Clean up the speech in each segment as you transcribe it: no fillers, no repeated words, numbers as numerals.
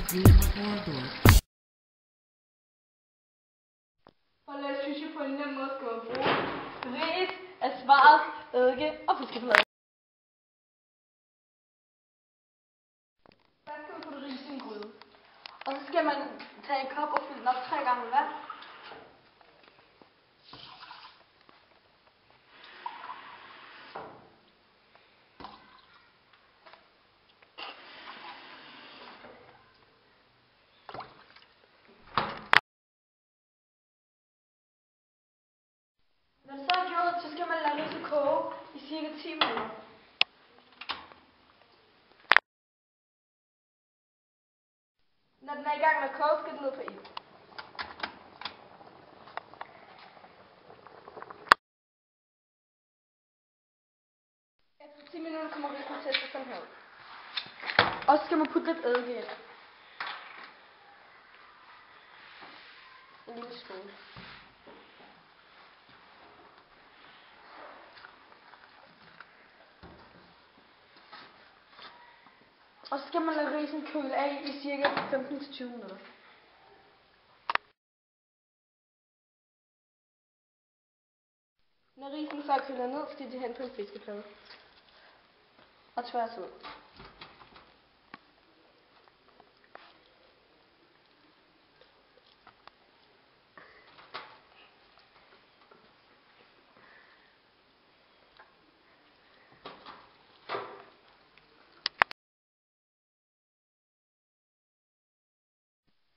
For at lave sushi på en nem måde skal man bruge ris, asparges, eddike og fiskeflade. Først skal man putte ris i en gryde. Og så skal man tage en kop og fylde den op 3 gange med vand. Når det så er gjort, så skal man lade riset koge i cirka 10 minutter. Når den er i gang med at koge, skal den ned på ild. Efter 10 minutter kommer risen til at se sådan her ud. Og så skal man putte lidt eddike ind. En lille skål. Og så skal man lade risen køle af i cirka 15-20 minutter. Når risen så er kølet ned, skal de hen på en fiskeplade og tværes ud.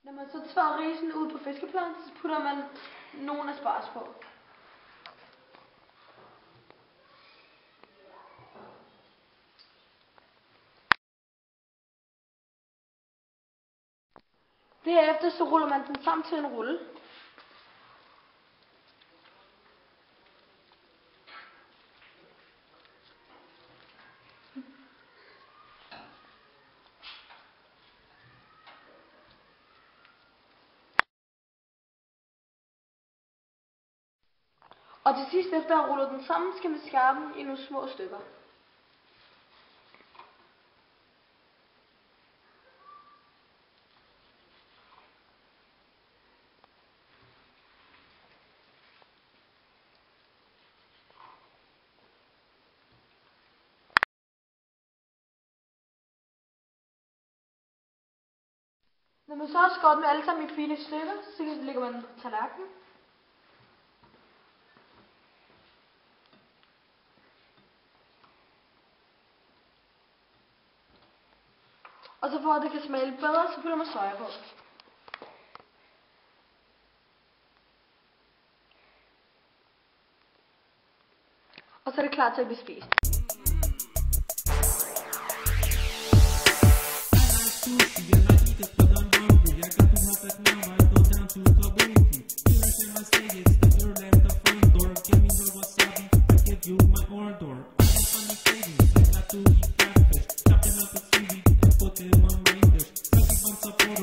Når man så tværer risen ud på fiskepladen, så putter man nogle asparges på. Derefter så ruller man den sammen til en rulle. Og til sidst, efter at have rullet den sammen, skal man skære den i nogle små stykker. Når man så har skåret dem alle sammen i fine stykker, så lægger man den på tallerkenen. Og så for at det kan smage bedre, så putter man soja på. Og så er det klar til at blive spist.